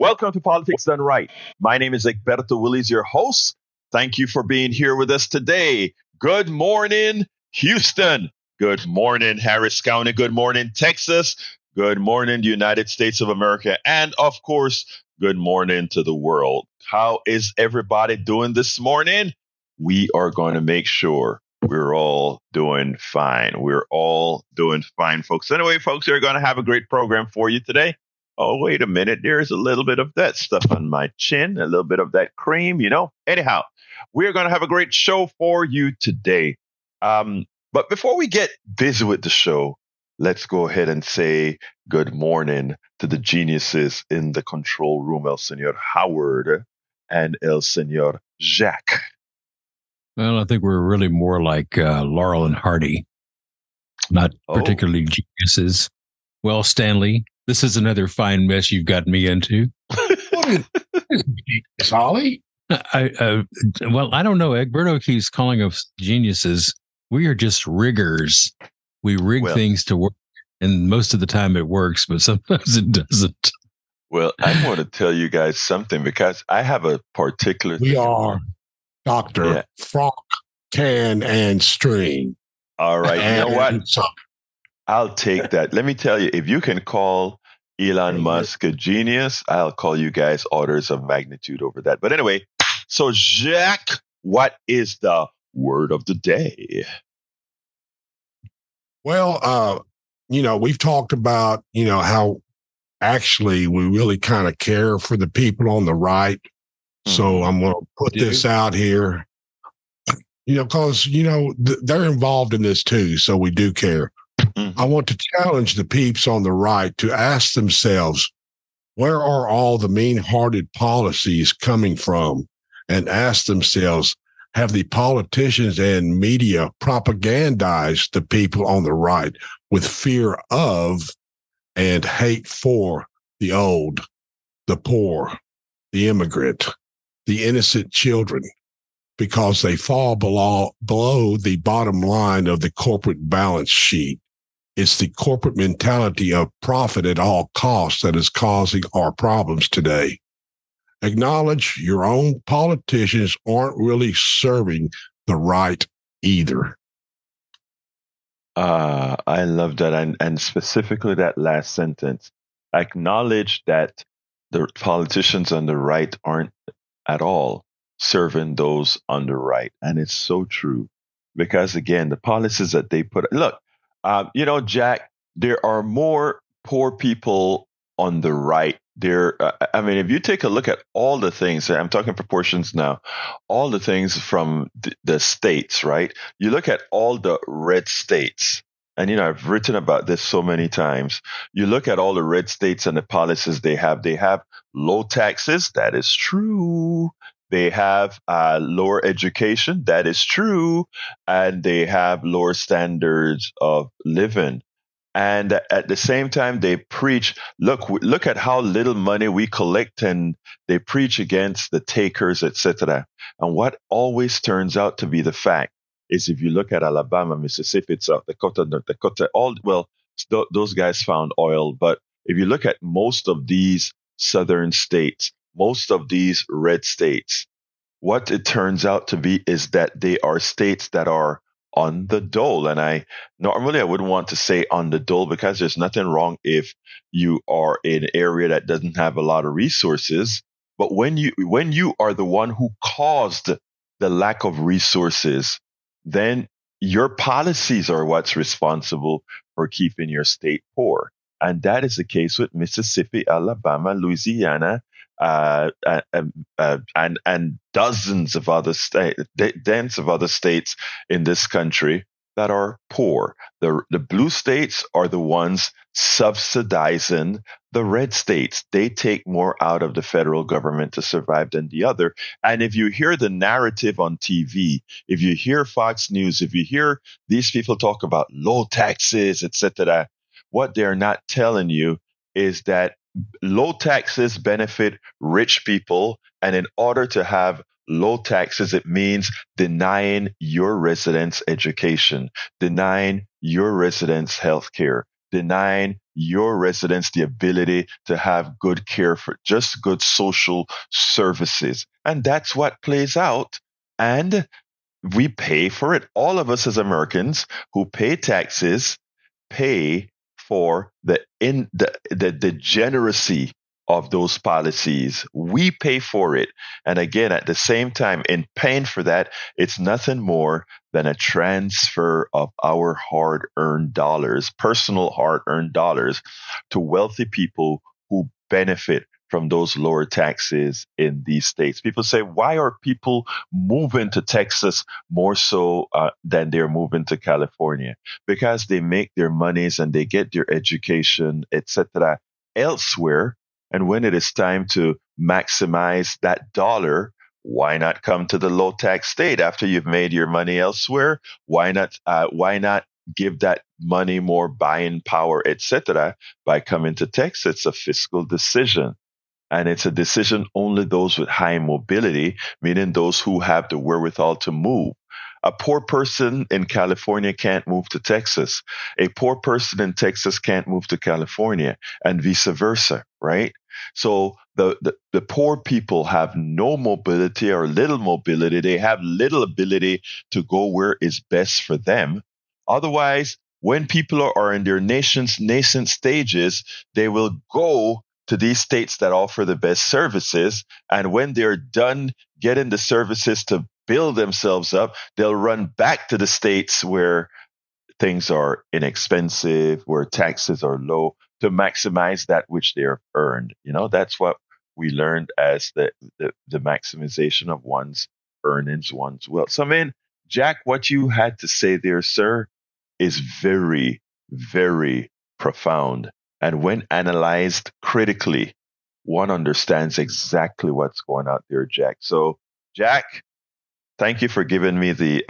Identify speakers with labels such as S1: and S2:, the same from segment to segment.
S1: Welcome to Politics Done Right. My name is Egberto Willies, your host. Thank you for being here with us today. Good morning, Houston. Good morning, Harris County. Good morning, Texas. Good morning, the United States of America. And of course, good morning to the world. How is everybody doing this morning? We are going to make sure we're all doing fine. We're all doing fine, folks. Anyway, folks, we're going to have a great program for you today. Oh, wait a minute. There's a little bit of that stuff on my chin, a little bit of that cream, Anyhow, we're going to have a great show for you today. But before we get busy with the show, let's go ahead and say good morning to the geniuses in the control room, El Senor Howard and El Senor Jacques.
S2: Well, I think we're really more like Laurel and Hardy, not particularly geniuses. Well, Stanley, this is another fine mess you've got me into.
S3: What is genius, Holly?
S2: I don't know. Egberto keeps calling us geniuses. We are just riggers. We rig things to work, and most of the time it works, but sometimes it doesn't.
S1: Well, I want to tell you guys something because I have a particular.
S3: We are Dr. Frank, Can, and String.
S1: All right. You know what? I'll take that. Let me tell you, if you can call Elon Musk a genius, I'll call you guys orders of magnitude over that. But anyway, so Jacques, what is the word of the day?
S3: Well, we've talked about, how actually we really kind of care for the people on the right. So I'm going to put this out here, because, they're involved in this too. So we do care. I want to challenge the peeps on the right to ask themselves, where are all the mean-hearted policies coming from? And ask themselves, have the politicians and media propagandized the people on the right with fear of and hate for the old, the poor, the immigrant, the innocent children, because they fall below the bottom line of the corporate balance sheet? It's the corporate mentality of profit at all costs that is causing our problems today. Acknowledge your own politicians aren't really serving the right either.
S1: I love that. And specifically that last sentence. Acknowledge that the politicians on the right aren't at all serving those on the right. And it's so true. Because again, the policies that they put, look, Jack, there are more poor people on the right. If you take a look at all the things, I'm talking proportions now, all the things from the states, right? You look at all the red states, and, I've written about this so many times. You look at all the red states and the policies they have low taxes. That is true. They have lower education. That is true. And they have lower standards of living. And at the same time, they preach, look at how little money we collect, and they preach against the takers, etc. And what always turns out to be the fact is if you look at Alabama, Mississippi, South Dakota, North Dakota, those guys found oil. But if you look at most of these southern states, most of these red states, what it turns out to be is that they are states that are on the dole. And I wouldn't want to say on the dole because there's nothing wrong if you are in an area that doesn't have a lot of resources. But when you are the one who caused the lack of resources, then your policies are what's responsible for keeping your state poor. And that is the case with Mississippi, Alabama, Louisiana, and dozens of other states in this country that are poor. The blue states are the ones subsidizing the red states. They take more out of the federal government to survive than the other. And if you hear the narrative on TV, if you hear Fox News, if you hear these people talk about low taxes, etc., what they're not telling you is that low taxes benefit rich people. And in order to have low taxes, it means denying your residents education, denying your residents health care, denying your residents the ability to have good care for just good social services. And that's what plays out. And we pay for it. All of us as Americans who pay taxes pay for the degeneracy of those policies. We pay for it. And again, at the same time, in paying for that, it's nothing more than a transfer of our hard-earned dollars, personal hard-earned dollars, to wealthy people who benefit from those lower taxes in these states. People say, why are people moving to Texas more so than they're moving to California? Because they make their monies and they get their education, etc., elsewhere. And when it is time to maximize that dollar, why not come to the low tax state after you've made your money elsewhere? Why not? Why not give that money more buying power, etc., by coming to Texas? It's a fiscal decision. And it's a decision only those with high mobility, meaning those who have the wherewithal to move. A poor person in California can't move to Texas. A poor person in Texas can't move to California, and vice versa, right? So the poor people have no mobility or little mobility. They have little ability to go where is best for them. Otherwise, when people are in their nascent stages, they will go to these states that offer the best services. And when they're done getting the services to build themselves up, they'll run back to the states where things are inexpensive, where taxes are low, to maximize that which they have earned. That's what we learned as the maximization of one's earnings, one's wealth. So, Jack, what you had to say there, sir, is very, very profound. And when analyzed critically, one understands exactly what's going on there, Jack. So, Jack, thank you for giving me the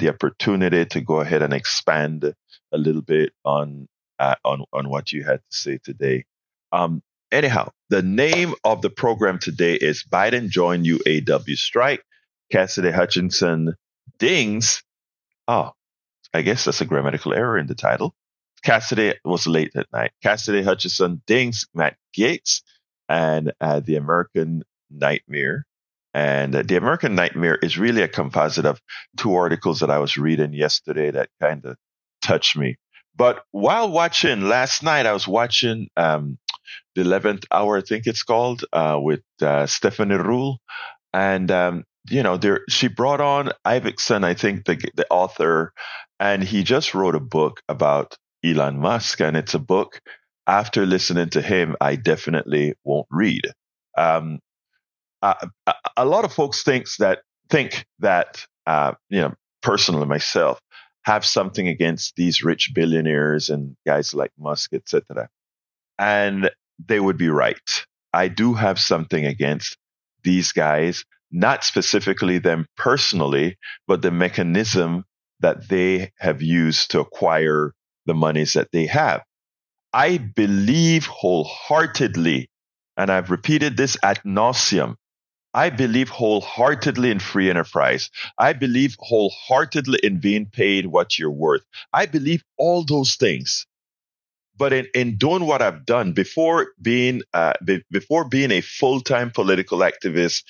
S1: opportunity to go ahead and expand a little bit on what you had to say today. Anyhow, the name of the program today is Biden Join UAW Strike. Cassidy Hutchinson dings. Oh, I guess that's a grammatical error in the title. Cassidy was late at night. Cassidy Hutchinson dings Matt Gaetz and the American Nightmare. And the American Nightmare is really a composite of two articles that I was reading yesterday that kind of touched me. But while watching last night, I was watching the 11th Hour, I think it's called, with Stephanie Ruhle. And, she brought on Isaacson, I think the author, and he just wrote a book about Elon Musk. And it's a book, after listening to him, I definitely won't read. A lot of folks think that personally myself, have something against these rich billionaires and guys like Musk, etc. And they would be right. I do have something against these guys, not specifically them personally, but the mechanism that they have used to acquire the monies that they have. I believe wholeheartedly, and I've repeated this ad nauseum, I believe wholeheartedly in free enterprise. I believe wholeheartedly in being paid what you're worth. I believe all those things. But in doing what I've done before being a full-time political activist,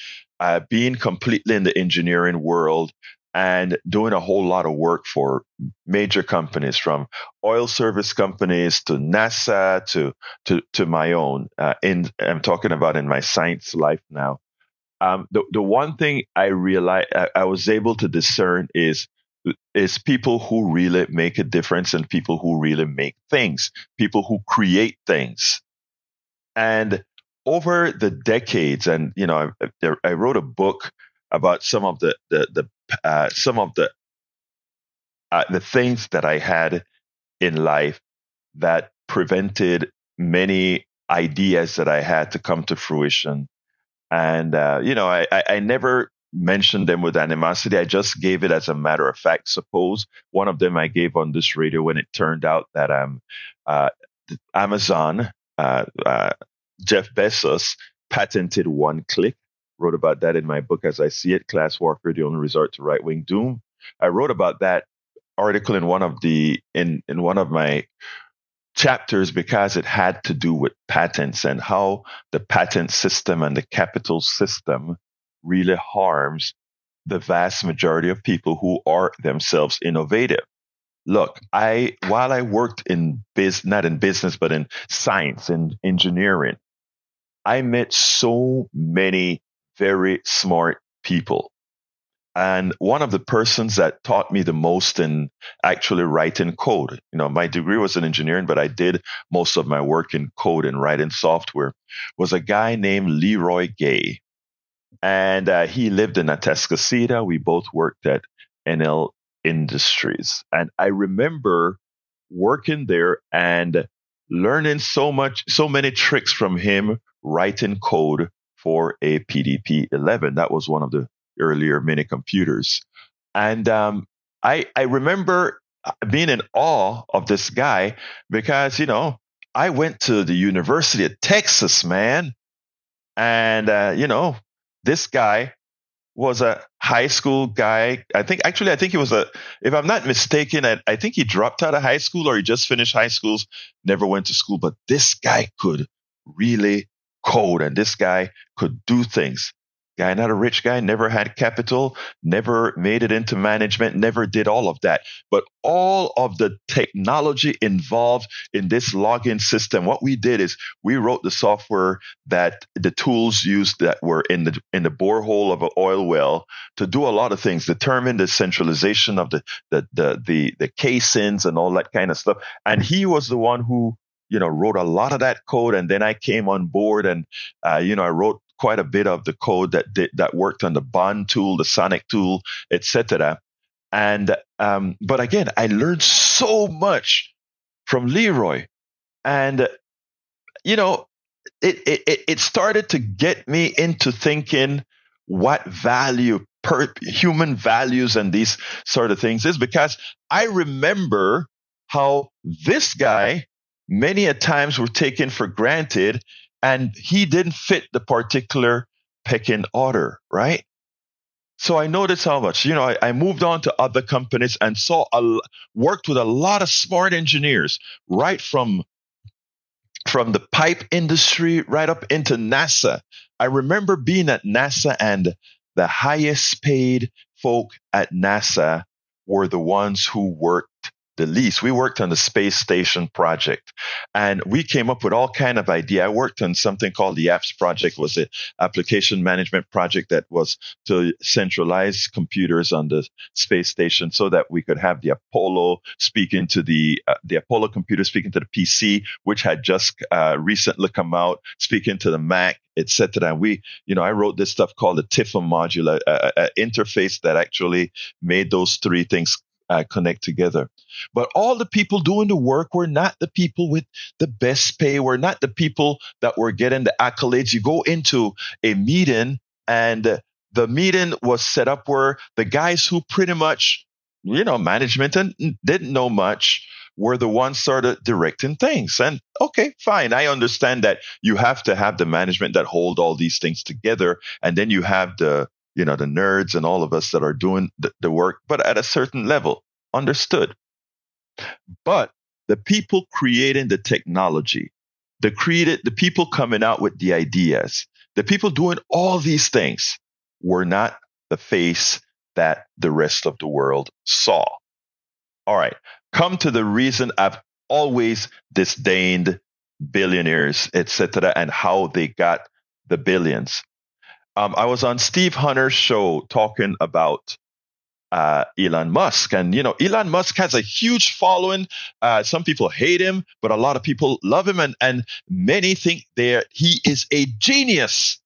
S1: being completely in the engineering world, and doing a whole lot of work for major companies, from oil service companies to NASA to my own. I'm talking about in my science life now. The one thing I realized I was able to discern is people who really make a difference and people who really make things, people who create things. And over the decades, and I wrote a book about some of the things that I had in life that prevented many ideas that I had to come to fruition. And, I never mentioned them with animosity. I just gave it as a matter of fact. Suppose one of them I gave on this radio when it turned out that Amazon, Jeff Bezos, patented one-click. Wrote about that in my book, As I See It, Class Warfare, the Only Resort to Right-Wing Doom. I wrote about that article in one of my chapters because it had to do with patents and how the patent system and the capital system really harms the vast majority of people who are themselves innovative. Look, while I worked in not in business, but in science and engineering, I met so many very smart people. And one of the persons that taught me the most in actually writing code, my degree was in engineering, but I did most of my work in code and writing software, was a guy named Leroy Gay. And he lived in Atascocita. We both worked at NL Industries. And I remember working there and learning so many tricks from him writing code for a PDP-11. That was one of the earlier mini computers. And I remember being in awe of this guy because, I went to the University of Texas, man. And, this guy was a high school guy. I think he was if I'm not mistaken, I think he dropped out of high school or he just finished high school, never went to school. But this guy could really code and this guy could do things. Guy, not a rich guy, never had capital, never made it into management, never did all of that. But all of the technology involved in this login system, what we did is we wrote the software that the tools used that were in the borehole of an oil well to do a lot of things, determine the centralization of the casings and all that kind of stuff. And he was the one who, wrote a lot of that code. And then I came on board and, I wrote quite a bit of the code that worked on the Bond tool, the Sonic tool, etc. And but again, I learned so much from Leroy, and it started to get me into thinking what value human values and these sort of things is, because I remember how this guy many a times were taken for granted. And he didn't fit the particular pecking order, right? So I noticed how much, I moved on to other companies and worked with a lot of smart engineers, right from the pipe industry right up into NASA. I remember being at NASA, and the highest paid folk at NASA were the ones who worked the least. We worked on the space station project, and we came up with all kind of idea. I worked on something called the Apps project, was an application management project that was to centralize computers on the space station so that we could have the Apollo speaking to the Apollo computer speaking to the PC, which had just recently come out, speaking to the Mac, etc. And we, I wrote this stuff called the TIFA module, interface that actually made those three things connect together. But all the people doing the work were not the people with the best pay, were not the people that were getting the accolades. You go into a meeting, and the meeting was set up where the guys who pretty much, management and didn't know much were the ones sort of directing things. And okay, fine. I understand that you have to have the management that hold all these things together. And then you have the nerds and all of us that are doing the work, but at a certain level, understood. But the people creating the technology, the people coming out with the ideas, the people doing all these things were not the face that the rest of the world saw. All right, come to the reason I've always disdained billionaires, etc., and how they got the billions. I was on Steve Hunter's show talking about Elon Musk. And, Elon Musk has a huge following. Some people hate him, but a lot of people love him. And many think he is a genius.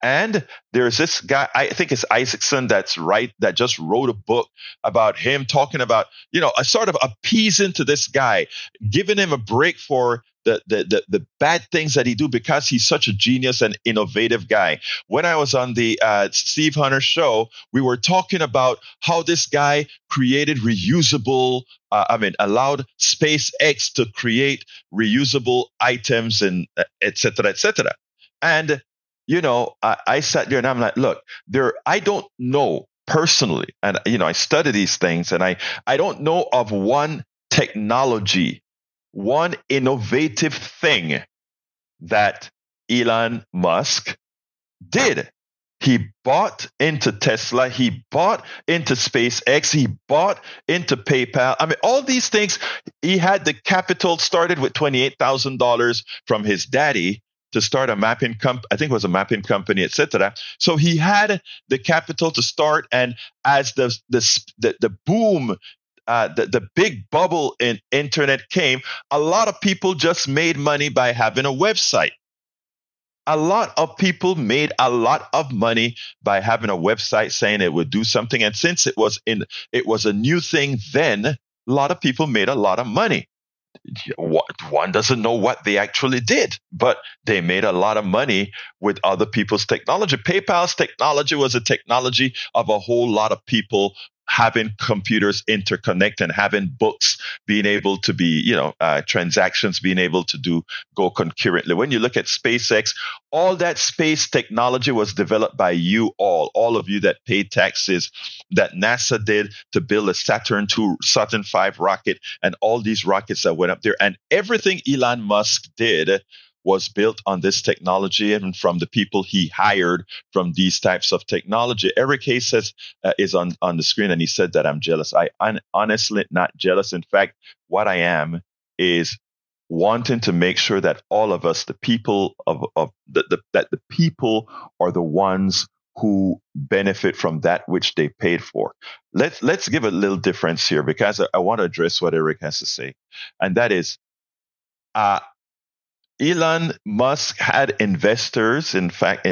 S1: And there's this guy, I think it's Isaacson, that just wrote a book about him, talking about, a sort of appeasing to this guy, giving him a break for the bad things that he do because he's such a genius and innovative guy. When I was on the Steve Hunter show, we were talking about how this guy created allowed SpaceX to create reusable items and et cetera, et cetera. And, I sat there and I'm like, look, I don't know personally. And, I study these things, and I don't know of one technology one innovative thing that Elon Musk did. He bought into Tesla. He bought into SpaceX. He bought into PayPal. I mean, all these things. He had the capital, started with $28,000 from his daddy to start a mapping I think it was a mapping company, etc. So he had the capital to start. And as the boom, the big bubble in internet came, a lot of people just made money by having a website. A lot of people made a lot of money by having a website saying it would do something. And since it was a new thing then, a lot of people made a lot of money. One doesn't know what they actually did, but they made a lot of money with other people's technology. PayPal's technology was a technology of a whole lot of people having computers interconnect and having books being able to be, transactions being able to go concurrently. When you look at SpaceX, all that space technology was developed by all of you that paid taxes, that NASA did to build a Saturn V rocket and all these rockets that went up there. And everything Elon Musk did was built on this technology and from the people he hired from these types of technology. Eric Hayes says, is on the screen, and he said that I'm jealous. I'm honestly not jealous. In fact, what I am is wanting to make sure that all of us, the people that the people are the ones who benefit from that which they paid for. Let's give a little difference here, because I want to address what Eric has to say, and that is, Elon Musk had investors. In fact,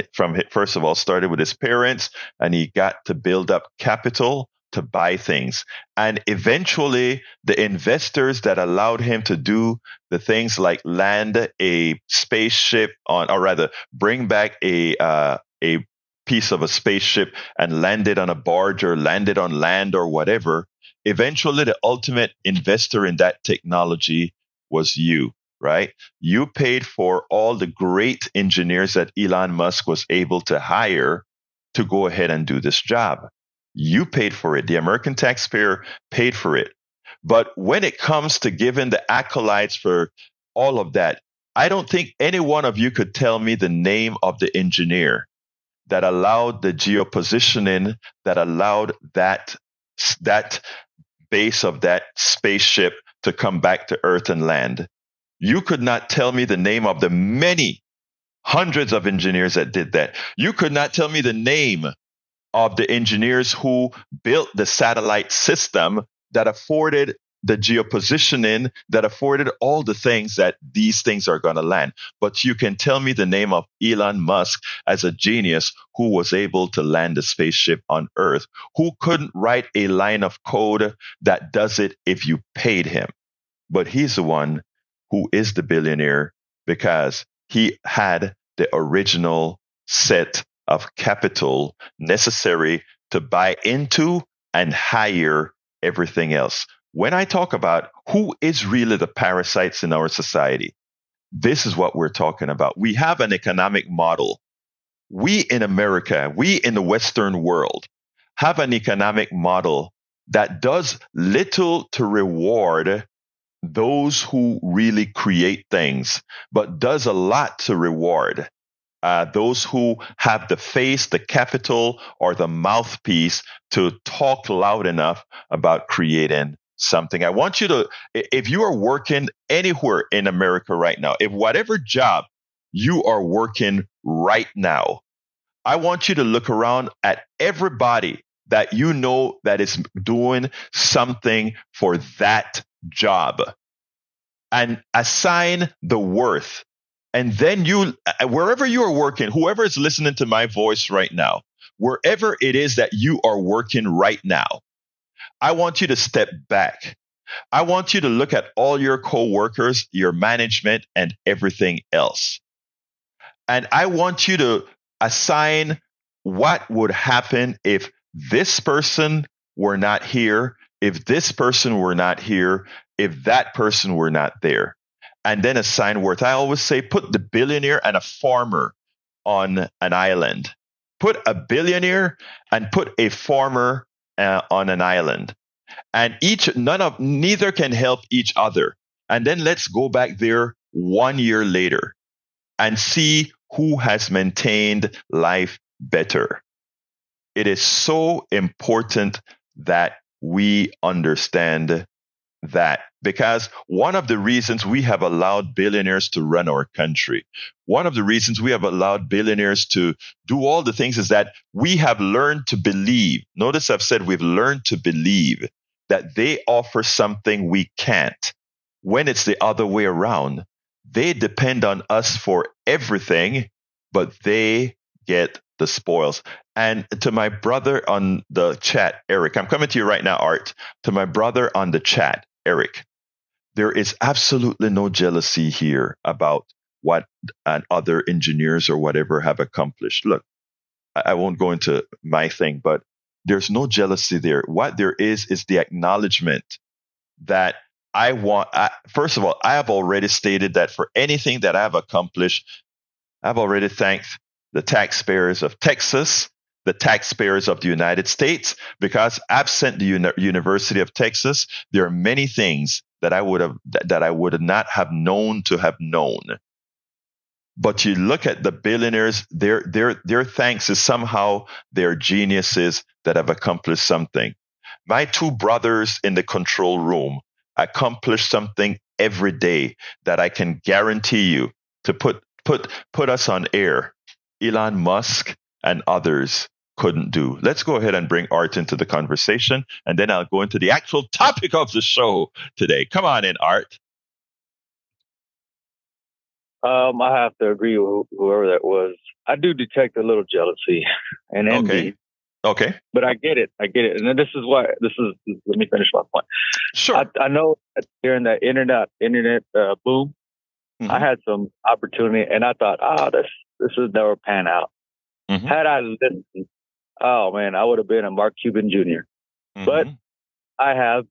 S1: first of all, started with his parents, and he got to build up capital to buy things. And eventually, the investors that allowed him to do the things like land a spaceship or rather, bring back a piece of a spaceship and land it on a barge or land it on land or whatever. Eventually, the ultimate investor in that technology was you. Right? You paid for all the great engineers that Elon Musk was able to hire to go ahead and do this job. You paid for it. The American taxpayer paid for it. But when it comes to giving the accolades for all of that, I don't think any one of you could tell me the name of the engineer that allowed the geopositioning, that allowed that base of that spaceship to come back to Earth and land. You could not tell me the name of the many hundreds of engineers that did that. You could not tell me the name of the engineers who built the satellite system that afforded the geopositioning, that afforded all the things that these things are going to land. But you can tell me the name of Elon Musk as a genius who was able to land a spaceship on Earth, who couldn't write a line of code that does it if you paid him. But he's the one who is the billionaire because he had the original set of capital necessary to buy into and hire everything else. When I talk about who is really the parasites in our society, this is what we're talking about. We have an economic model. We in America, we in the Western world, have an economic model that does little to reward those who really create things, but does a lot to reward those who have the face, the capital, or the mouthpiece to talk loud enough about creating something. I want you to, if you are working anywhere in America right now, if whatever job you are working right now, I want you to look around at everybody that you know that is doing something for that job and assign the worth. And then you, wherever you are working, whoever is listening to my voice right now, wherever it is that you are working right now, I want you to step back. I want you to look at all your coworkers, your management, and everything else. And I want you to assign what would happen if this person were not here, if this person were not here, if that person were not there. And then assign worth. I always say, put the billionaire and a farmer on an island. Put a billionaire and put a farmer on an island. And neither can help each other. And then let's go back there 1 year later and see who has maintained life better. It is so important that we understand that, because one of the reasons we have allowed billionaires to run our country, one of the reasons we have allowed billionaires to do all the things is that we have learned to believe. Notice I've said we've learned to believe that they offer something we can't. When it's the other way around, they depend on us for everything, but they get the spoils. And to my brother on the chat, Eric, I'm coming to you right now, Art. To my brother on the chat, Eric, there is absolutely no jealousy here about what other engineers or whatever have accomplished. Look, I won't go into my thing, but there's no jealousy there. What there is the acknowledgement that first of all, I have already stated that for anything that I've accomplished, I've already thanked the taxpayers of Texas, the taxpayers of the United States, because absent the University of Texas, there are many things that I would not have known to have known. But you look at the billionaires, their thanks is somehow their geniuses that have accomplished something. My two brothers in the control room accomplish something every day that I can guarantee you to put us on air. Elon Musk and others couldn't do. Let's go ahead and bring Art into the conversation, and then I'll go into the actual topic of the show today. Come on in, Art.
S4: I have to agree with whoever that was. I do detect a little jealousy and envy.
S1: Okay.
S4: But I get it. And then let me finish my point.
S1: Sure.
S4: I know that during the internet boom,
S1: Mm-hmm.
S4: I had some opportunity, and I thought, this is never pan out.
S1: Mm-hmm.
S4: Had I listened, oh man, I would have been a Mark Cuban Jr.
S1: Mm-hmm.
S4: But I have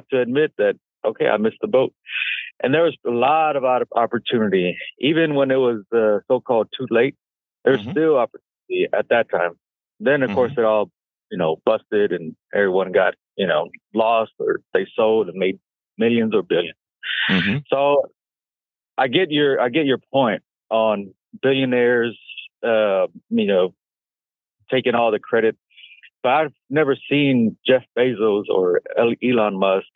S4: to admit that, okay, I missed the boat. And there was a lot of opportunity. Even when it was so-called too late, there's still opportunity at that time. Then, of course, it all, busted and everyone got, lost, or they sold and made millions or billions.
S1: Mm-hmm.
S4: So I get your point on billionaires, taking all the credit. But I've never seen Jeff Bezos or Elon Musk,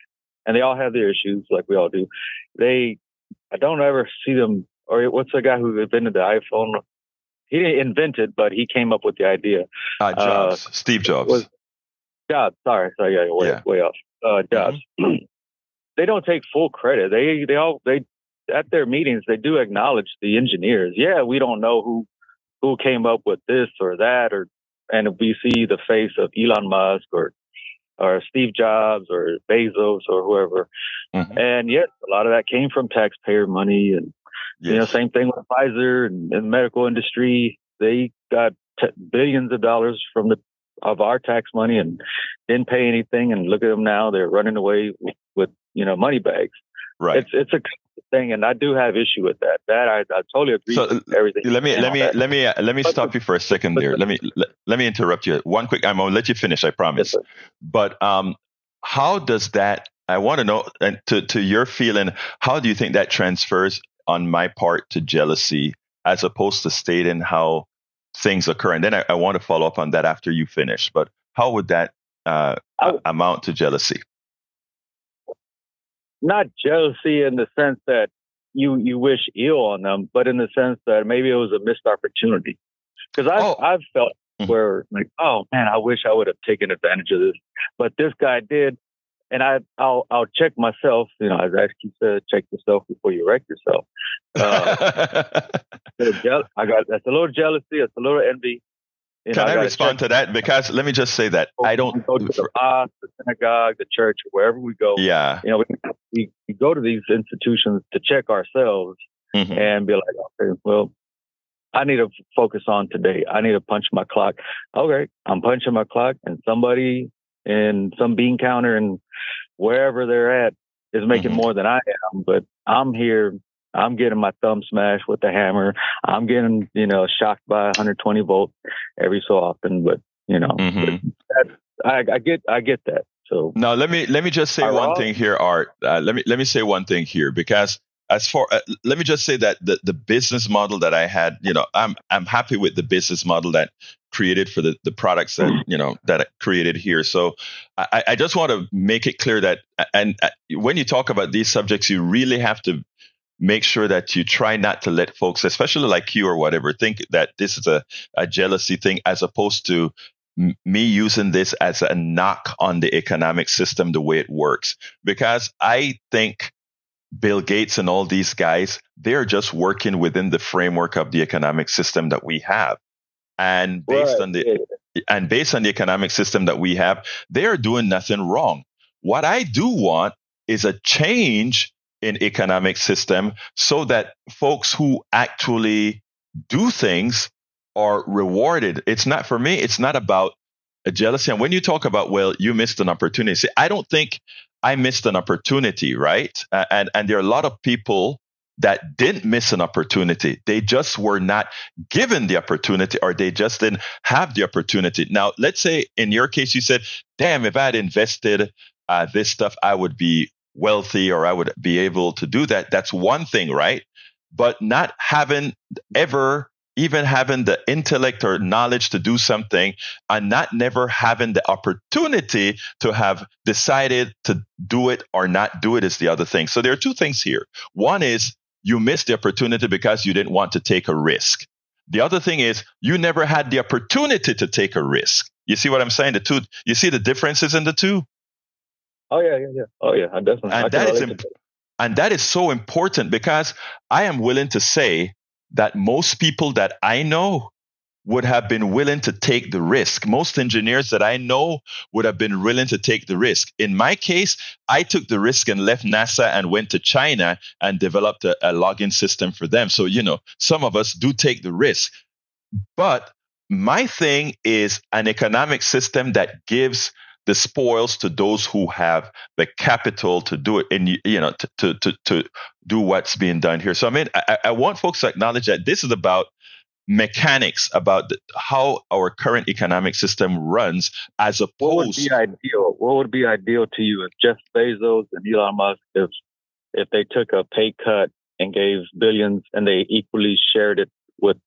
S4: and they all have their issues like we all do. I don't ever see them. Or what's the guy who invented the iPhone? He didn't invent it, but he came up with the idea.
S1: Jobs. Steve Jobs.
S4: Jobs. Sorry. Yeah, way off. Jobs. Mm-hmm. They don't take full credit. They at their meetings, they do acknowledge the engineers. Yeah, we don't know who came up with this or that, and we see the face of Elon Musk or Steve Jobs or Bezos or whoever. Mm-hmm. And yes, a lot of that came from taxpayer money. And, same thing with Pfizer and the medical industry. They got billions of dollars of our tax money and didn't pay anything. And look at them now. They're running away with money bags.
S1: Right.
S4: It's a thing, and I do have issue with that. That I totally agree with everything.
S1: Let me stop you for a second there. Let me interrupt you. One quick. I'm gonna let you finish. I promise.
S4: Yes,
S1: but how does that? I want to know, and to your feeling, how do you think that transfers on my part to jealousy, as opposed to stating how things occur? And then I want to follow up on that after you finish. But how would that amount to jealousy?
S4: Not jealousy in the sense that you wish ill on them, but in the sense that maybe it was a missed opportunity. Because I've felt where, like, oh man, I wish I would have taken advantage of this, but this guy did, and I'll check myself. As Ashley said, check yourself before you wreck yourself. That's a little jealousy, it's a little envy.
S1: Can I respond to that? Because let me just say that I don't
S4: go to the mosque, the synagogue, the church, wherever we go.
S1: Yeah.
S4: We go to these institutions to check ourselves and be like, okay, well, I need to focus on today. I need to punch my clock. Okay, I'm punching my clock, and somebody in some bean counter and wherever they're at is making more than I am. But I'm here. I'm getting my thumb smashed with the hammer. I'm getting, shocked by 120 volts every so often. But, I get that. So
S1: now let me just say one thing here, Art. Let me say one thing here, because as for let me just say that the business model that I had, I'm happy with the business model that created for the products that that I created here. So I just want to make it clear that, and when you talk about these subjects, you really have to make sure that you try not to let folks, especially like you or whatever, think that this is a jealousy thing, as opposed to me using this as a knock on the economic system, the way it works. Because I think Bill Gates and all these guys, they're just working within the framework of the economic system that we have. And based on the economic system that we have, they're doing nothing wrong. What I do want is a change in economic system so that folks who actually do things are rewarded. It's not, for me, it's not about a jealousy. And when you talk about, well, you missed an opportunity, see, I don't think I missed an opportunity, right? And there are a lot of people that didn't miss an opportunity. They just were not given the opportunity, or they just didn't have the opportunity. Now, let's say in your case, you said, damn, if I had invested this stuff, I would be wealthy, or I would be able to do that. That's one thing, right? But not having even having the intellect or knowledge to do something, and never having the opportunity to have decided to do it or not do it, is the other thing. So there are two things here. One is you missed the opportunity because you didn't want to take a risk. The other thing is you never had the opportunity to take a risk. You see what I'm saying? The two, you see the differences in the two?
S4: Oh yeah. Oh yeah, I definitely.
S1: And that is so important, because I am willing to say that most people that I know would have been willing to take the risk. Most engineers that I know would have been willing to take the risk. In my case, I took the risk and left NASA and went to China and developed a login system for them. So, some of us do take the risk. But my thing is an economic system that gives the spoils to those who have the capital to do it, and to do what's being done here. So I want folks to acknowledge that this is about mechanics, about how our current economic system runs, as opposed.
S4: What would be ideal to you if Jeff Bezos and Elon Musk, if they took a pay cut and gave billions and they equally shared it with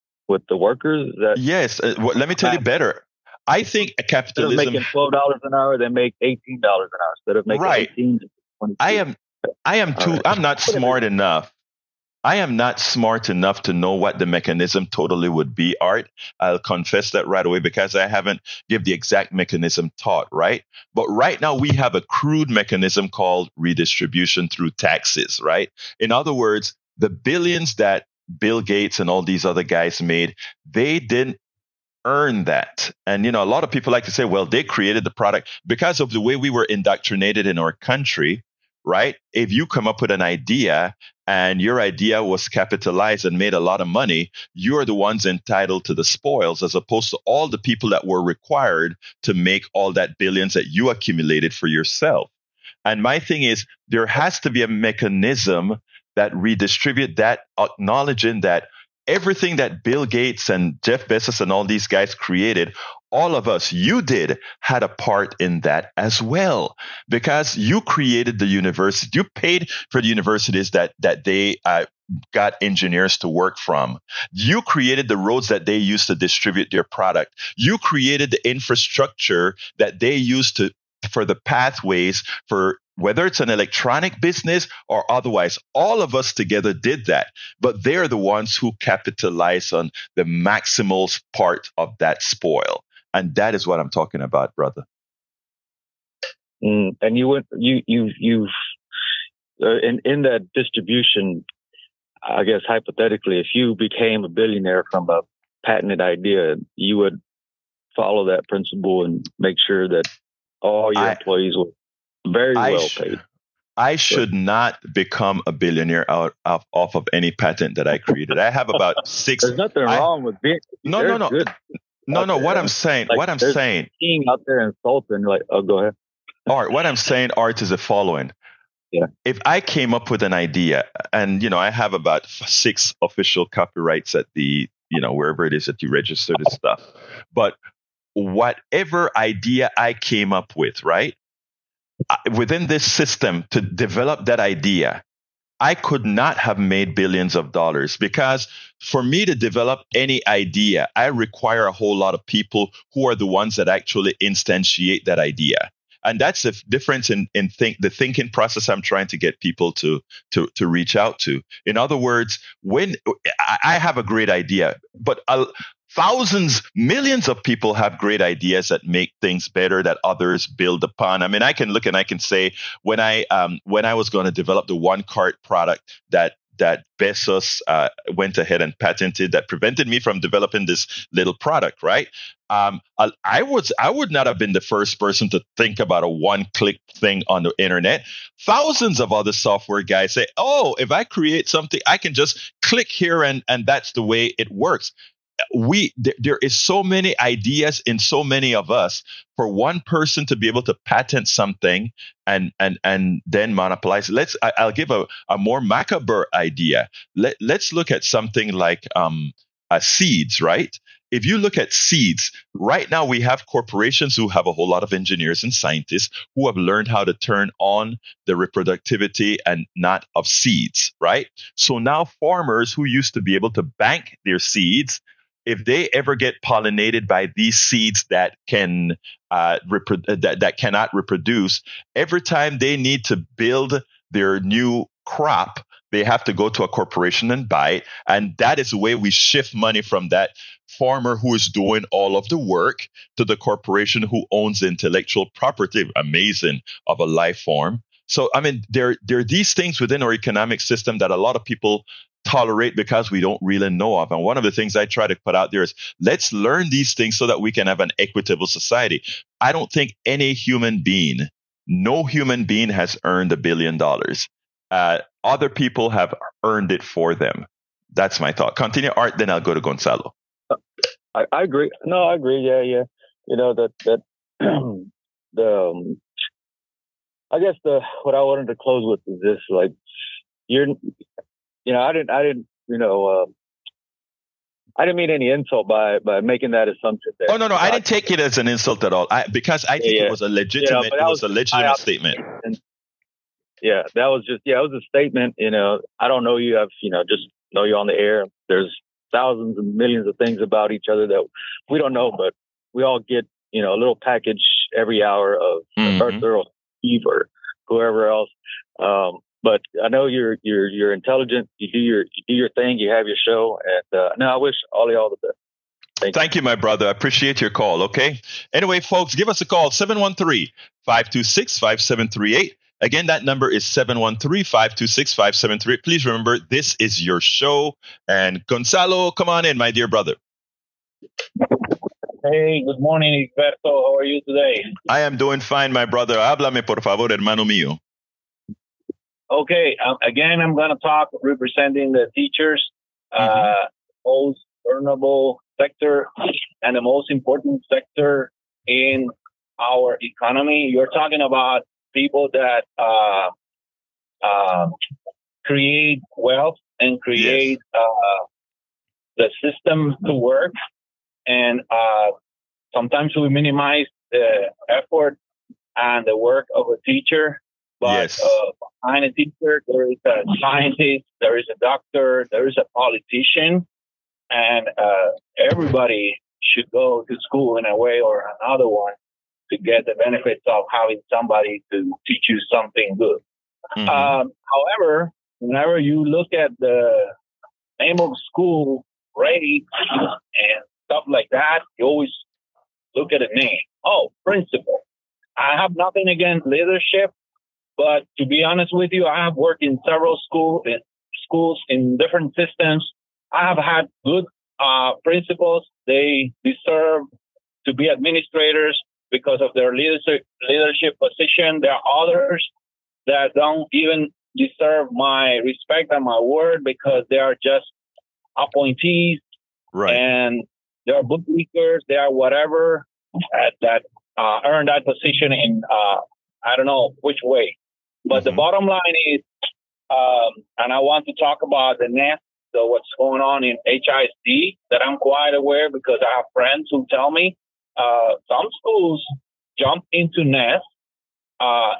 S4: the workers?
S1: Yes. Let me tell you better. I think a capitalism.
S4: Instead of making $12 an hour, they make $18 an hour. Instead of making
S1: right.
S4: 18 to 22.
S1: I'm not smart enough. I am not smart enough to know what the mechanism totally would be, Art. I'll confess that right away, because I haven't give the exact mechanism taught, right? But right now we have a crude mechanism called redistribution through taxes, right? In other words, the billions that Bill Gates and all these other guys made, they didn't earn that. And, a lot of people like to say, well, they created the product because of the way we were indoctrinated in our country, right? If you come up with an idea and your idea was capitalized and made a lot of money, you're the ones entitled to the spoils, as opposed to all the people that were required to make all that billions that you accumulated for yourself. And my thing is, there has to be a mechanism that redistribute that, acknowledging that everything that Bill Gates and Jeff Bezos and all these guys created, all of us, you had a part in that as well, because you created the university. You paid for the universities that they got engineers to work from. You created the roads that they used to distribute their product. You created the infrastructure that they used for the pathways for whether it's an electronic business or otherwise. All of us together did that, but they're the ones who capitalize on the maximal part of that spoil. And that is what I'm talking about, brother.
S4: And you've in that distribution, I guess, hypothetically, if you became a billionaire from a patented idea, you would follow that principle and make sure that all your employees were very well paid.
S1: I should not become a billionaire off of any patent that I created. I have about 6.
S4: There's nothing wrong with being.
S1: No. What I'm saying,
S4: Being out there insulting, like, oh, go ahead.
S1: Art, what I'm saying, Art, is the following.
S4: Yeah.
S1: If I came up with an idea, and I have about 6 official copyrights at the wherever it is that you register this stuff, but whatever idea I came up with, right? within this system to develop that idea, I could not have made billions of dollars, because for me to develop any idea, I require a whole lot of people who are the ones that actually instantiate that idea. And that's the difference in the thinking process I'm trying to get people to reach out to. In other words, when I have a great idea, but thousands, millions of people have great ideas that make things better that others build upon. I mean, I can look and I can say, when I was going to develop the one cart product that Bezos went ahead and patented, that prevented me from developing this little product, right? I would not have been the first person to think about a one-click thing on the internet. Thousands of other software guys say, "Oh, if I create something, I can just click here and that's the way it works." There is so many ideas in so many of us. For one person to be able to patent something and then monopolize it. I'll give a more macabre idea. Let's look at something like seeds, right? If you look at seeds, right now we have corporations who have a whole lot of engineers and scientists who have learned how to turn on the reproductivity and not of seeds, right? So now farmers who used to be able to bank their seeds, if they ever get pollinated by these seeds that can that cannot reproduce, every time they need to build their new crop, they have to go to a corporation and buy it. And that is the way we shift money from that farmer who is doing all of the work to the corporation who owns the intellectual property, amazing, of a life form. So, I mean, there are these things within our economic system that a lot of people tolerate because we don't really know of. And one of the things I try to put out there is, let's learn these things so that we can have an equitable society. I don't think any human being, no human being has earned $1 billion. Other people have earned it for them. That's my thought. Continue, Art, then I'll go to Gonzalo.
S4: I agree. No, I agree. Yeah. You know, that I guess what I wanted to close with is this, like, I didn't mean any insult by making that assumption there.
S1: Oh, no, I didn't take it as an insult at all. Because I think it was a legitimate, statement.
S4: And, that was it was a statement. I don't know you. I've, just know you on the air. There's thousands and millions of things about each other that we don't know, but we all get, a little package every hour of Arthur or Steve or whoever else. But I know you're intelligent. You do your thing. You have your show, and I wish all of y'all the best.
S1: Thank you, my brother. I appreciate your call. Okay. Anyway, folks, give us a call, 713-526-5738. Again, that number is 713-526-5738. Please remember, this is your show. And Gonzalo, come on in, my dear brother.
S5: Hey, good morning, Egberto. How are you today?
S1: I am doing fine, my brother. Háblame, por favor, hermano mío.
S5: Okay, again, I'm going to talk representing the teachers, most vulnerable sector and the most important sector in our economy. You're talking about people that create wealth and create the system to work. And sometimes we minimize the effort and the work of a teacher. But behind a teacher, there is a scientist, there is a doctor, there is a politician, and everybody should go to school in a way or another one to get the benefits of having somebody to teach you something good. However, whenever you look at the name of school, grades, and stuff like that, you always look at a name. Oh, principal. I have nothing against leadership. But to be honest with you, I have worked in several schools in different systems. I have had good principals. They deserve to be administrators because of their leadership position. There are others that don't even deserve my respect and my word because they are just appointees.
S1: Right. And
S5: they are book leakers. They are whatever that earn that position in I don't know which way. But the bottom line is, and I want to talk about the nest, so what's going on in HISD, that I'm quite aware because I have friends who tell me some schools jump into nest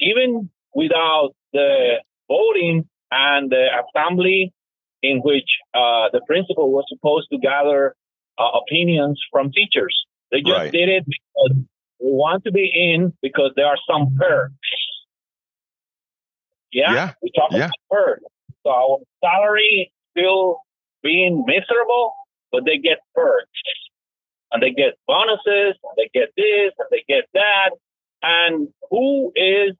S5: even without the voting and the assembly in which the principal was supposed to gather opinions from teachers. They just did it because we want to be in because there are some perks. We talk about perks. So our salary still being miserable, but they get perks. And they get bonuses, and they get this, and they get that. And who is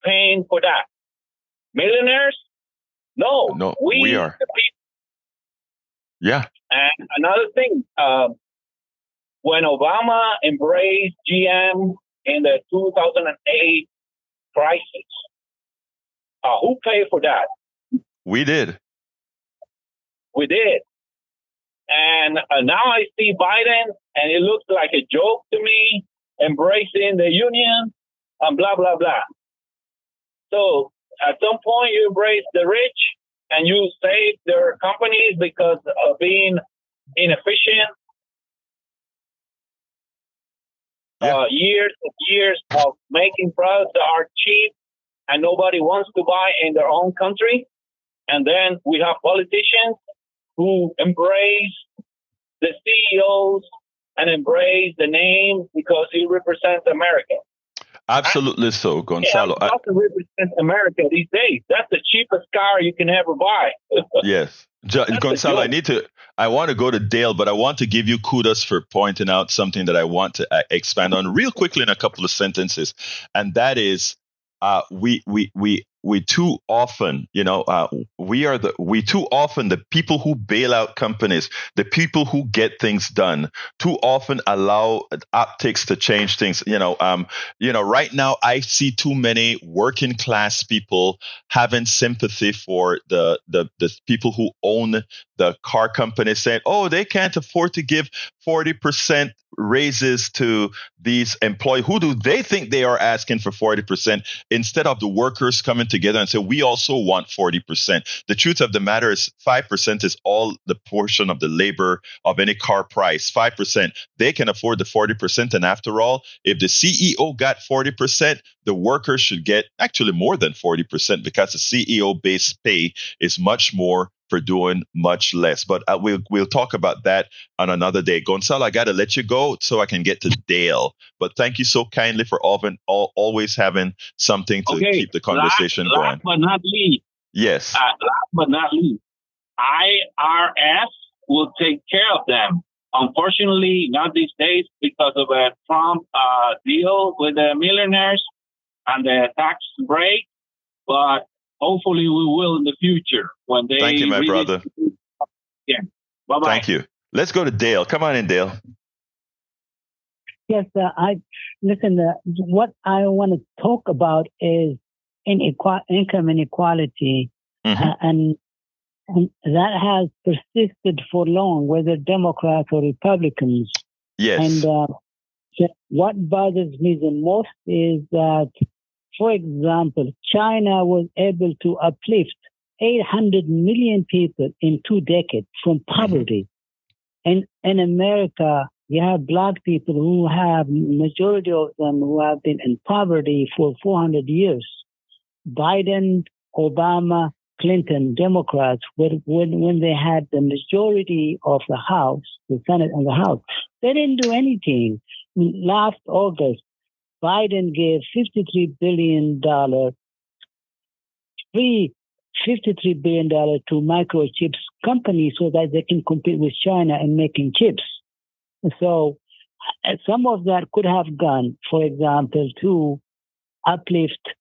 S5: paying for that? Millionaires? No, we are. The people.
S1: Yeah.
S5: And another thing, when Obama embraced GM in the 2008 crisis, who paid for that?
S1: We did.
S5: We did. And now I see Biden, and it looks like a joke to me, embracing the union and blah, blah, blah. So at some point, you embrace the rich and you save their companies because of being inefficient. Years and years of making products that are cheap and nobody wants to buy in their own country. And then we have politicians who embrace the CEOs and embrace the name because he represents America.
S1: Absolutely so, Gonzalo.
S5: Yeah, doesn't represent America these days. That's the cheapest car you can ever buy.
S1: Yes. Gonzalo, I want to go to Dale, but I want to give you kudos for pointing out something that I want to expand on real quickly in a couple of sentences. And that is, we too often, the people who bail out companies, the people who get things done, too often allow optics to change things. Right now I see too many working class people having sympathy for the people who own the car companies, saying, "Oh, they can't afford to give 40% raises to these employees. Who do they think they are asking for 40%?" Instead of the workers coming together and say, "We also want 40%. The truth of the matter is 5% is all the portion of the labor of any car price. 5%. They can afford the 40%. And after all, if the CEO got 40%, the workers should get actually more than 40% because the CEO base pay is much more for doing much less." But we'll talk about that on another day. Gonzalo, I got to let you go so I can get to Dale. But thank you so kindly for always having something to keep the conversation going.
S5: Last but not least.
S1: Yes.
S5: Last but not least, IRS will take care of them. Unfortunately, not these days because of a Trump deal with the millionaires and the tax break. But hopefully we will in the future when they.
S1: Thank you, my brother.
S5: Yeah. Bye-bye.
S1: Thank you. Let's go to Dale. Come on in, Dale.
S6: Yes, what I want to talk about is income inequality, and that has persisted for long, whether Democrats or Republicans.
S1: Yes.
S6: And what bothers me the most is that, for example, China was able to uplift 800 million people in 2 decades from poverty. And in America, you have Black people who have, majority of them who have been in poverty for 400 years. Biden, Obama, Clinton, Democrats, when they had the majority of the House, the Senate and the House, they didn't do anything. Last August, Biden gave $53 billion to microchips companies so that they can compete with China in making chips. So some of that could have gone, for example, to uplift,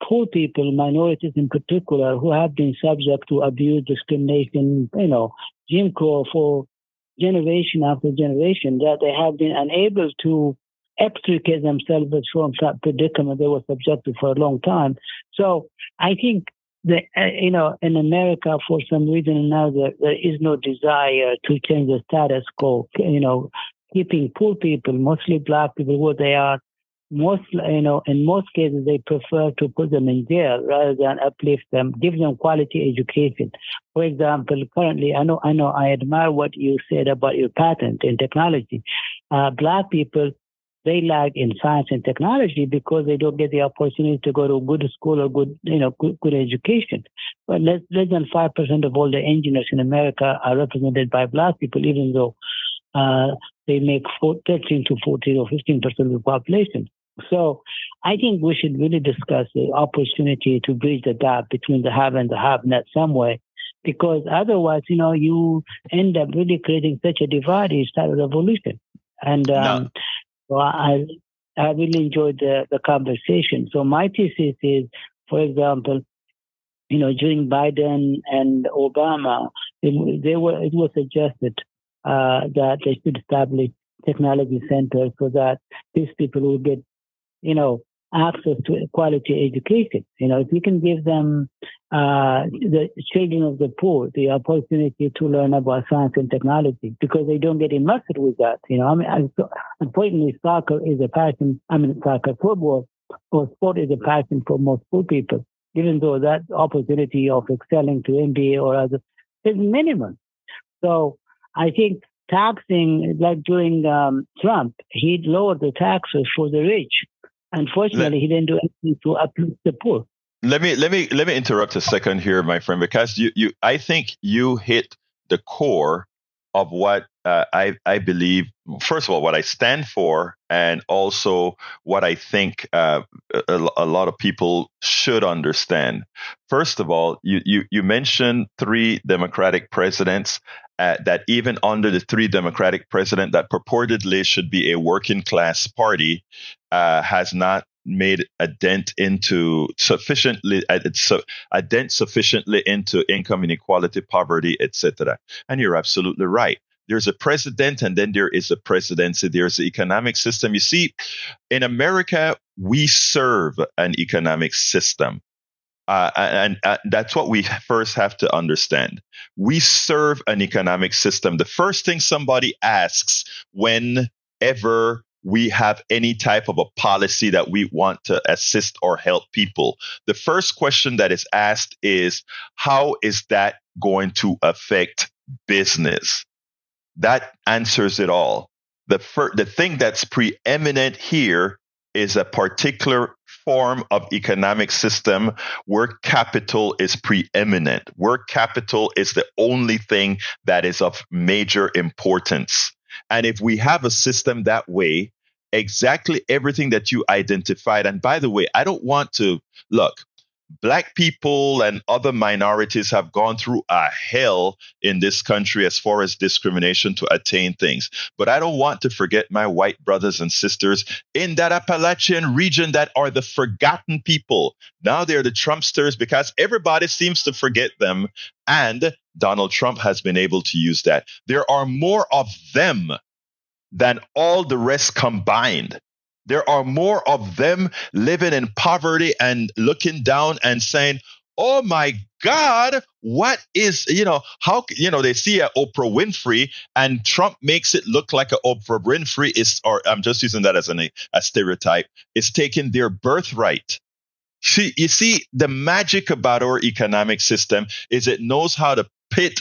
S6: poor people, minorities in particular, who have been subject to abuse, discrimination, Jim Crow for generation after generation, that they have been unable to extricate themselves from that predicament they were subject to for a long time. So I think that, in America, for some reason or another, there is no desire to change the status quo, keeping poor people, mostly Black people, where they are. In most cases, they prefer to put them in jail rather than uplift them, give them quality education. For example, currently, I admire what you said about your patent in technology. Black people they lag in science and technology because they don't get the opportunity to go to a good school or good education. But less than 5% of all the engineers in America are represented by Black people, even though they make 13 to 14 or 15% of the population. So I think we should really discuss the opportunity to bridge the gap between the have and the have-not some way, because otherwise, you end up really creating such a divide, you start a revolution. And so I really enjoyed the conversation. So my thesis is, for example, during Biden and Obama, it was suggested that they should establish technology centers so that these people will get, access to quality education. If you can give them, the children of the poor, the opportunity to learn about science and technology, because they don't get immersed with that. Unfortunately, soccer is a passion. Football or sport is a passion for most poor people, even though that opportunity of excelling to NBA or other is minimum. So I think taxing, like during Trump, he lowered the taxes for the rich. Unfortunately, he didn't do anything to uplift the poor.
S1: Let me interrupt a second here, my friend, because I think you hit the core of what I believe. First of all, what I stand for, and also what I think a lot of people should understand. First of all, you mentioned 3 Democratic presidents. That even under the 3 Democratic president that purportedly should be a working class party has not made a dent sufficiently into income inequality, poverty, etc. And you're absolutely right. There's a president, and then there is a presidency. There's the economic system. You see, in America, we serve an economic system. And that's what we first have to understand. We serve an economic system. The first thing somebody asks whenever we have any type of a policy that we want to assist or help people, the first question that is asked is, how is that going to affect business? That answers it all. The thing that's preeminent here is a particular form of economic system where capital is preeminent, where capital is the only thing that is of major importance. And if we have a system that way, exactly everything that you identified, and by the way, I don't want to look, Black people and other minorities have gone through a hell in this country as far as discrimination to attain things. But I don't want to forget my white brothers and sisters in that Appalachian region that are the forgotten people. Now they're the Trumpsters because everybody seems to forget them. And Donald Trump has been able to use that. There are more of them than all the rest combined. There are more of them living in poverty and looking down and saying, oh my God, what is, how, they see a Oprah Winfrey and Trump makes it look like a Oprah Winfrey is, or I'm just using that as a stereotype, is taking their birthright. You see, the magic about our economic system is it knows how to pit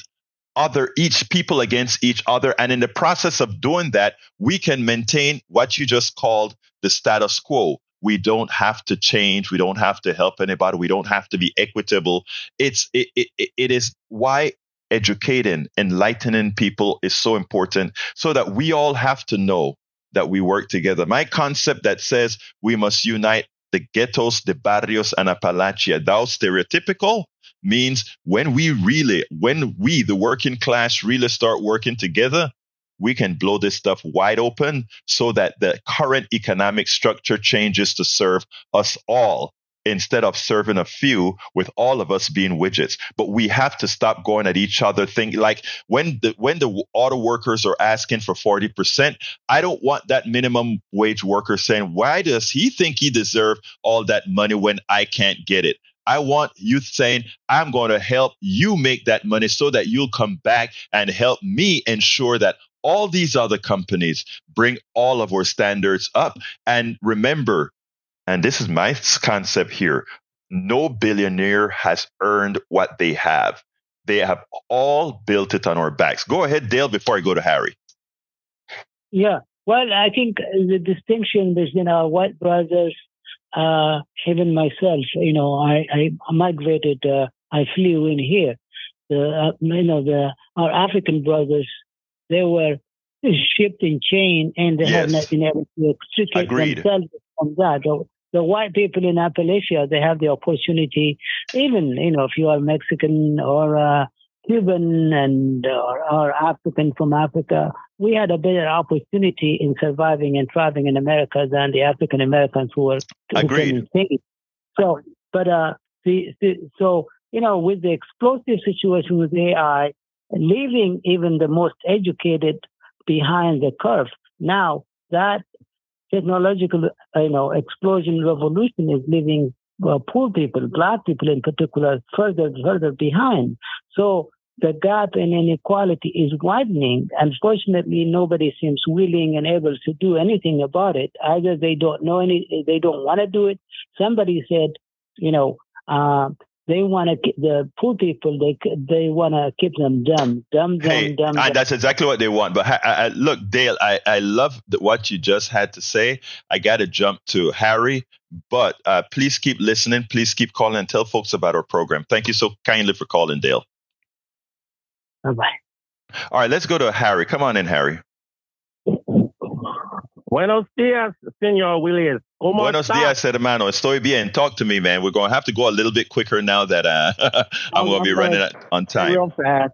S1: each people against each other. And in the process of doing that, we can maintain what you just called the status quo. We don't have to change. We don't have to help anybody. We don't have to be equitable. It is why educating, enlightening people is so important, so that we all have to know that we work together. My concept that says we must unite the ghettos, the barrios, and Appalachia, thou stereotypical, means when we, the working class, really start working together, we can blow this stuff wide open so that the current economic structure changes to serve us all instead of serving a few, with all of us being widgets. But we have to stop going at each other. Like when the auto workers are asking for 40%, I don't want that minimum wage worker saying, why does he think he deserves all that money when I can't get it? I want you saying, I'm going to help you make that money so that you'll come back and help me ensure that all these other companies bring all of our standards up. And remember, and this is my concept here, no billionaire has earned what they have. They have all built it on our backs. Go ahead, Dale, before I go to Harry.
S6: Yeah. Well, I think the distinction between our white brothers, even myself, I migrated, I flew in here. Our African brothers, they were shipped in chain, and they have not been able to extricate themselves from that. The white people in Appalachia, they have the opportunity, even, if you are Mexican or Cuban or African from Africa, we had a better opportunity in surviving and thriving in America than the African Americans who were
S1: Agreed.
S6: So, but with the explosive situation with AI, leaving even the most educated behind the curve, now that technological, explosion revolution is leaving poor people, Black people in particular, further behind. So the gap in inequality is widening. Unfortunately, nobody seems willing and able to do anything about it. Either they don't know they don't want to do it. Somebody said, they want to the poor people. They want to keep them dumb.
S1: And that's exactly what they want. But look, Dale, I love what you just had to say. I got to jump to Harry, but please keep listening. Please keep calling and tell folks about our program. Thank you so kindly for calling, Dale.
S6: Bye-bye.
S1: All right, let's go to Harry. Come on in, Harry.
S7: Buenos dias, Senor Williams.
S1: Buenos dias, hermano. Estoy bien. Talk to me, man. We're going to have to go a little bit quicker now that I'm going to be running on time.
S7: Real fast.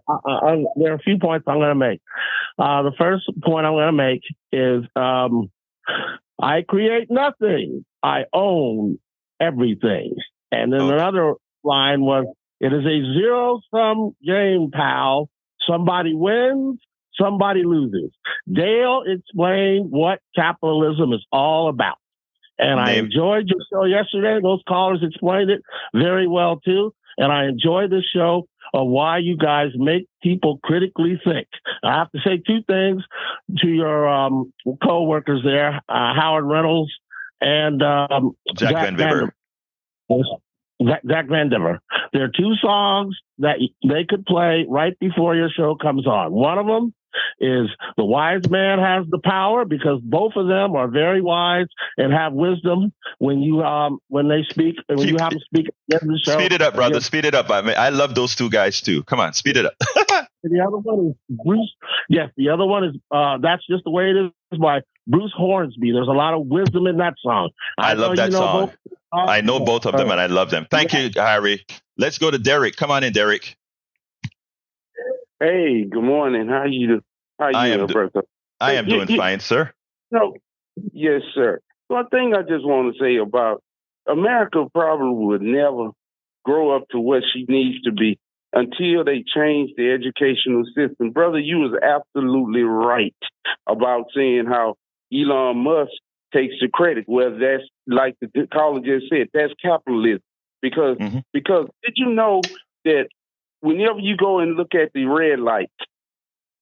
S7: There are a few points I'm going to make. The first point I'm going to make is I create nothing. I own everything. And then another line was, it is a zero-sum game, pal. Somebody wins, somebody loses. Dale explained what capitalism is all about. And I enjoyed your show yesterday. Those callers explained it very well, too. And I enjoyed the show of why you guys make people critically think. I have to say two things to your co-workers there, Howard Reynolds and
S1: Jack Van Diver.
S7: Jack Van Diver. There are two songs that they could play right before your show comes on. One of them is The Wise Man Has the Power, because both of them are very wise and have wisdom when they speak, and when you have them speak at the end of the show.
S1: Speed it up, brother. Speed it up. I love those two guys too. Come on, speed it up.
S7: The other one is Bruce. Yes, the other one is That's Just the Way It Is by Bruce Hornsby. There's a lot of wisdom in that song.
S1: I love that song. I know both of them and I love them. Thank you, Harry. Let's go to Derek. Come on in, Derek.
S8: Hey, good morning. How you doing, brother?
S1: I am doing fine, sir.
S8: No, yes, sir. One thing I just want to say about America probably would never grow up to what she needs to be until they change the educational system. Brother, you was absolutely right about saying how Elon Musk takes the credit. Well, that's like the caller just said, that's capitalism. Because did you know that whenever you go and look at the red light,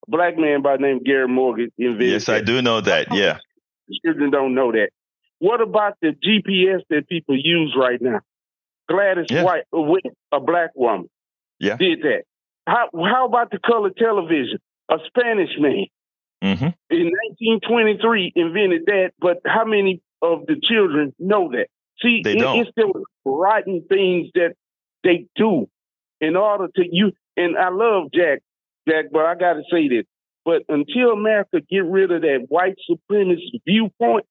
S8: a black man by the name of Gary Morgan invented.
S1: Yes, I do know that. Yeah.
S8: Children don't know that. What about the GPS that people use right now? Gladys White, a black woman, did that. How about the color television? A Spanish man in 1923 invented that, but how many of the children know that? See, it's still writing things that they do in order to you. And I love Jack, but I got to say this. But until America get rid of that white supremacist viewpoint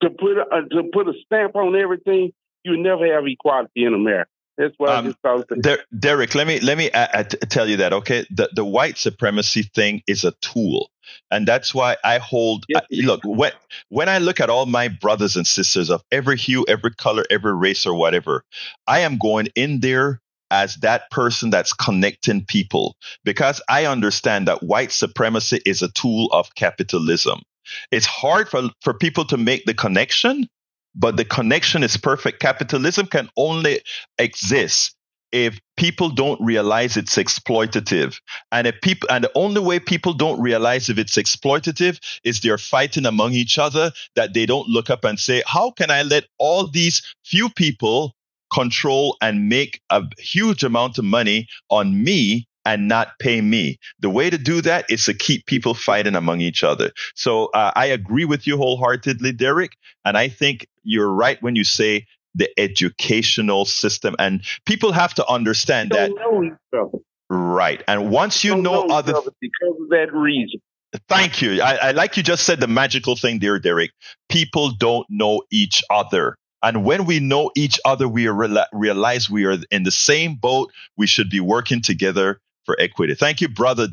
S8: to put a stamp on everything, you never have equality in America. That's what I just thought.
S1: Derek, let me tell you that. Okay, the white supremacy thing is a tool, and that's why I hold. Look, when I look at all my brothers and sisters of every hue, every color, every race, or whatever, I am going in there as that person that's connecting people, because I understand that white supremacy is a tool of capitalism. It's hard for people to make the connection, but the connection is perfect. Capitalism can only exist if people don't realize it's exploitative. And the only way people don't realize if it's exploitative is they're fighting among each other, that they don't look up and say, how can I let all these few people control and make a huge amount of money on me and not pay me. The way to do that is to keep people fighting among each other. So I agree with you wholeheartedly, Derek. And I think you're right when you say the educational system, and people have to understand that.
S8: Know each other.
S1: Right. And once you know other,
S8: because of that reason.
S1: Thank you. I like you just said the magical thing there, Derek. People don't know each other. And when we know each other, we realize we are in the same boat. We should be working together for equity. Thank you, brother.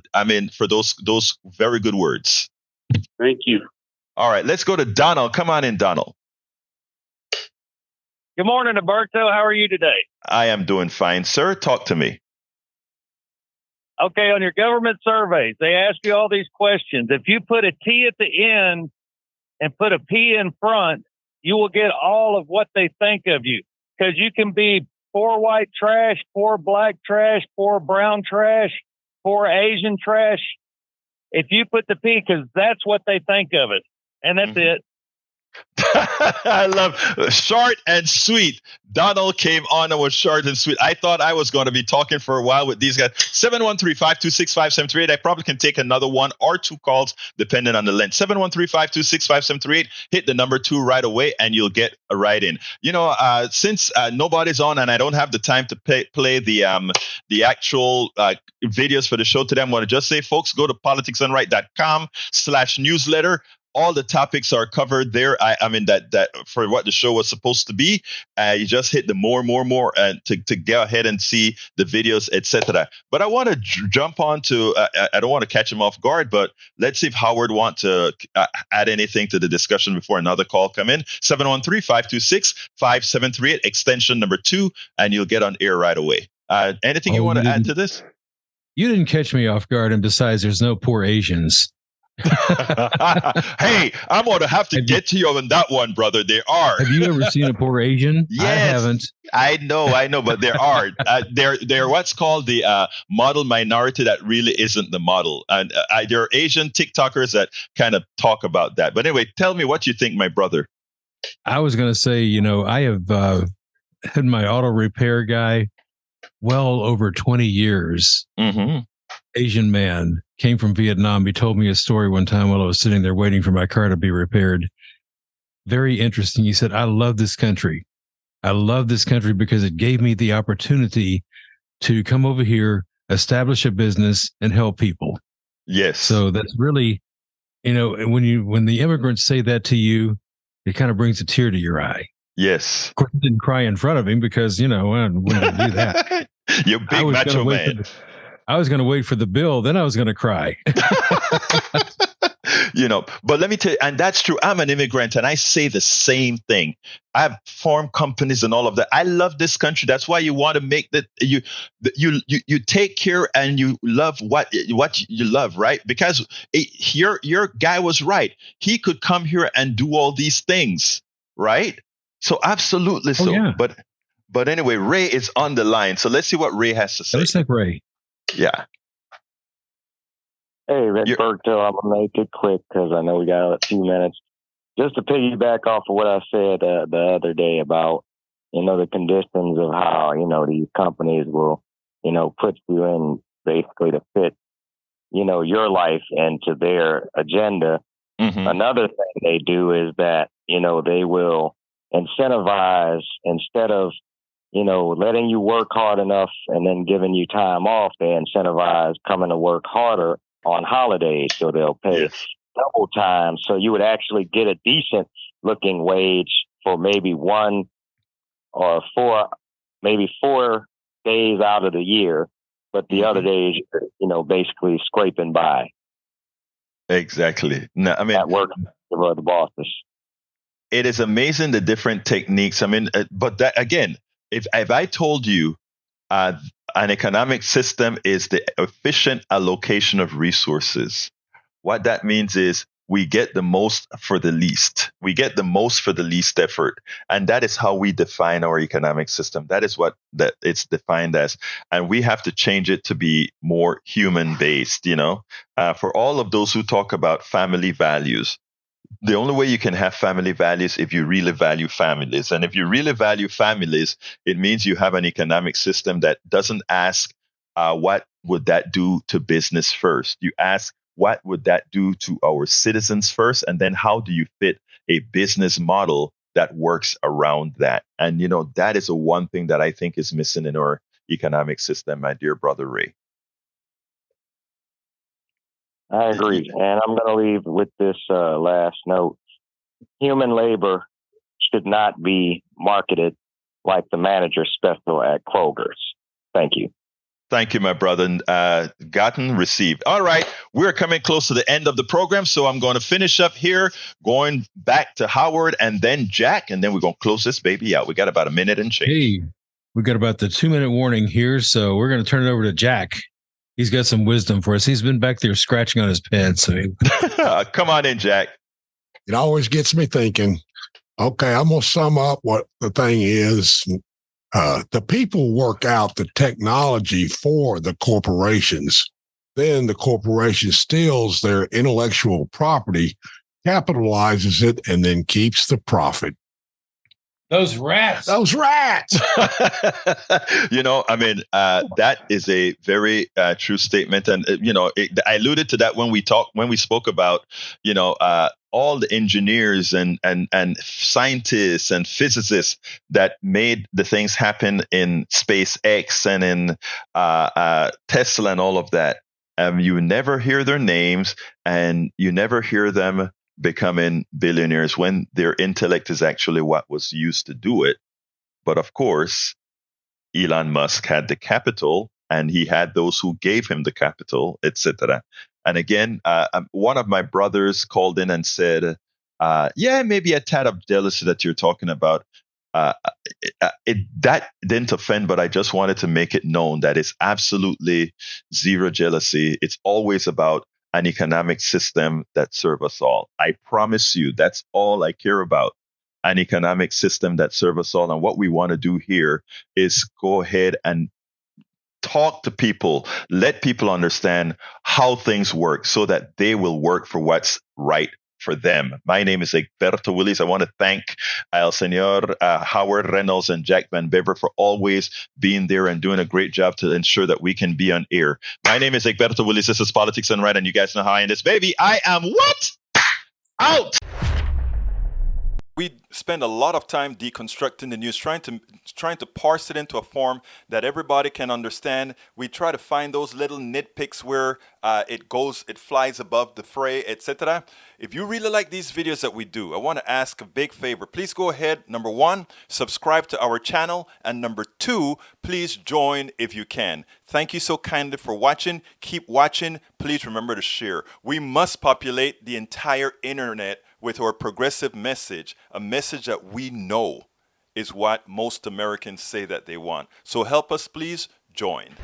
S1: For those very good words.
S8: Thank you.
S1: All right, let's go to Donald. Come on in, Donald.
S9: Good morning, Alberto. How are you today?
S1: I am doing fine, sir. Talk to me.
S9: Okay, on your government surveys, they ask you all these questions. If you put a T at the end and put a P in front, you will get all of what they think of you. Because you can be poor white trash, poor black trash, poor brown trash, poor Asian trash. If you put the P, because that's what they think of it. And that's it.
S1: I love short and sweet. Donald came on and was short and sweet. I thought I was going to be talking for a while with these guys. 713-526-5738. I probably can take another one or two calls depending on the length. 713-526-5738. Hit the number 2 right away and you'll get a ride in. Since nobody's on and I don't have the time to play the actual videos for the show today, I'm going to just say, folks, go to politicsandright.com/newsletter. All the topics are covered there. That for what the show was supposed to be. You just hit the more to go ahead and see the videos, etc. But I want to jump on to. I don't want to catch him off guard, but let's see if Howard wants to add anything to the discussion before another call come in. 713-526-5738, extension number 2, and you'll get on air right away. Anything you want to add to this?
S2: You didn't catch me off guard, and besides, there's no poor Asians.
S1: Hey, I'm going to have to get to you on that one, brother. There are.
S2: Have you ever seen a poor Asian?
S1: Yes,
S2: I haven't.
S1: I know, but there are. They're what's called the model minority that really isn't the model. And there are Asian TikTokers that kind of talk about that. But anyway, tell me what you think, my brother.
S2: I was going to say, I have had my auto repair guy well over 20 years.
S1: Mm-hmm.
S2: Asian man, came from Vietnam. He told me a story one time while I was sitting there waiting for my car to be repaired. Very interesting. He said, I love this country. I love this country because it gave me the opportunity to come over here, establish a business, and help people.
S1: Yes.
S2: So that's really, when the immigrants say that to you, it kind of brings a tear to your eye.
S1: Yes.
S2: Of course, I didn't cry in front of him because, I wouldn't do that.
S1: You're big macho man.
S2: I was going to wait for the bill, then I was going to cry.
S1: But let me tell you, and that's true. I'm an immigrant and I say the same thing. I've formed companies and all of that. I love this country. That's why you want to make that you take care and you love what you love, right? Because your guy was right. He could come here and do all these things, right? So absolutely so.
S2: Yeah.
S1: But anyway, Ray is on the line. So let's see what Ray has to say.
S2: Let's take Ray.
S1: Yeah.
S10: Hey, Roberto, I'm going to make it quick because I know we got a few minutes. Just to piggyback off of what I said the other day about, the conditions of how, these companies will, put you in basically to fit, your life into their agenda.
S1: Mm-hmm.
S10: Another thing they do is that, they will incentivize instead of, letting you work hard enough and then giving you time off, they incentivize coming to work harder on holidays. So they'll pay double time. So you would actually get a decent looking wage for maybe 1 or 4 days out of the year. But the other days, basically scraping by.
S1: Exactly. No,
S10: at work for the bosses.
S1: It is amazing the different techniques. But that, again, if I told you an economic system is the efficient allocation of resources, what that means is we get the most for the least. We get the most for the least effort. And that is how we define our economic system. That is what that it's defined as. And we have to change it to be more human based, for all of those who talk about family values. The only way you can have family values if you really value families. And if you really value families, it means you have an economic system that doesn't ask what would that do to business first? You ask, what would that do to our citizens first? And then how do you fit a business model that works around that? And, that is one thing that I think is missing in our economic system, my dear brother Ray.
S10: I agree. And I'm going to leave with this last note. Human labor should not be marketed like the manager special at Kroger's. Thank you.
S1: Thank you, my brother. Gotten, received. All right. We're coming close to the end of the program, so I'm going to finish up here, going back to Howard and then Jack, and then we're going to close this baby out. We got about a minute and change.
S2: Hey, we got about the 2-minute warning here, so we're going to turn it over to Jack. He's got some wisdom for us. He's been back there scratching on his pen. So
S1: come on in, Jack.
S3: It always gets me thinking, okay, I'm going to sum up what the thing is. The people work out the technology for the corporations. Then the corporation steals their intellectual property, capitalizes it, and then keeps the profit.
S2: Those rats.
S3: That
S1: is a very true statement. And, I alluded to that when we spoke about, all the engineers and scientists and physicists that made the things happen in SpaceX and in Tesla and all of that. You never hear their names, and you never hear them becoming billionaires when their intellect is actually what was used to do it. But of course, Elon Musk had the capital, and he had those who gave him the capital, etc. And again, one of my brothers called in and said, maybe a tad of jealousy that you're talking about. That didn't offend, but I just wanted to make it known that it's absolutely zero jealousy. It's always about an economic system that serves us all. I promise you, that's all I care about. An economic system that serves us all. And what we want to do here is go ahead and talk to people, let people understand how things work so that they will work for what's right for them. My name is Egberto Willis. I want to thank El Señor Howard Reynolds and Jack Van Bever for always being there and doing a great job to ensure that we can be on air. My name is Egberto Willis. This is Politics and Right, and you guys know how I end this baby. I am what? Out! We spend a lot of time deconstructing the news, trying to parse it into a form that everybody can understand. We try to find those little nitpicks where it flies above the fray, etc. If you really like these videos that we do, I want to ask a big favor. Please go ahead. Number 1, subscribe to our channel. And number 2, please join if you can. Thank you so kindly for watching. Keep watching. Please remember to share. We must populate the entire internet with our progressive message, a message that we know is what most Americans say that they want. So help us, please join.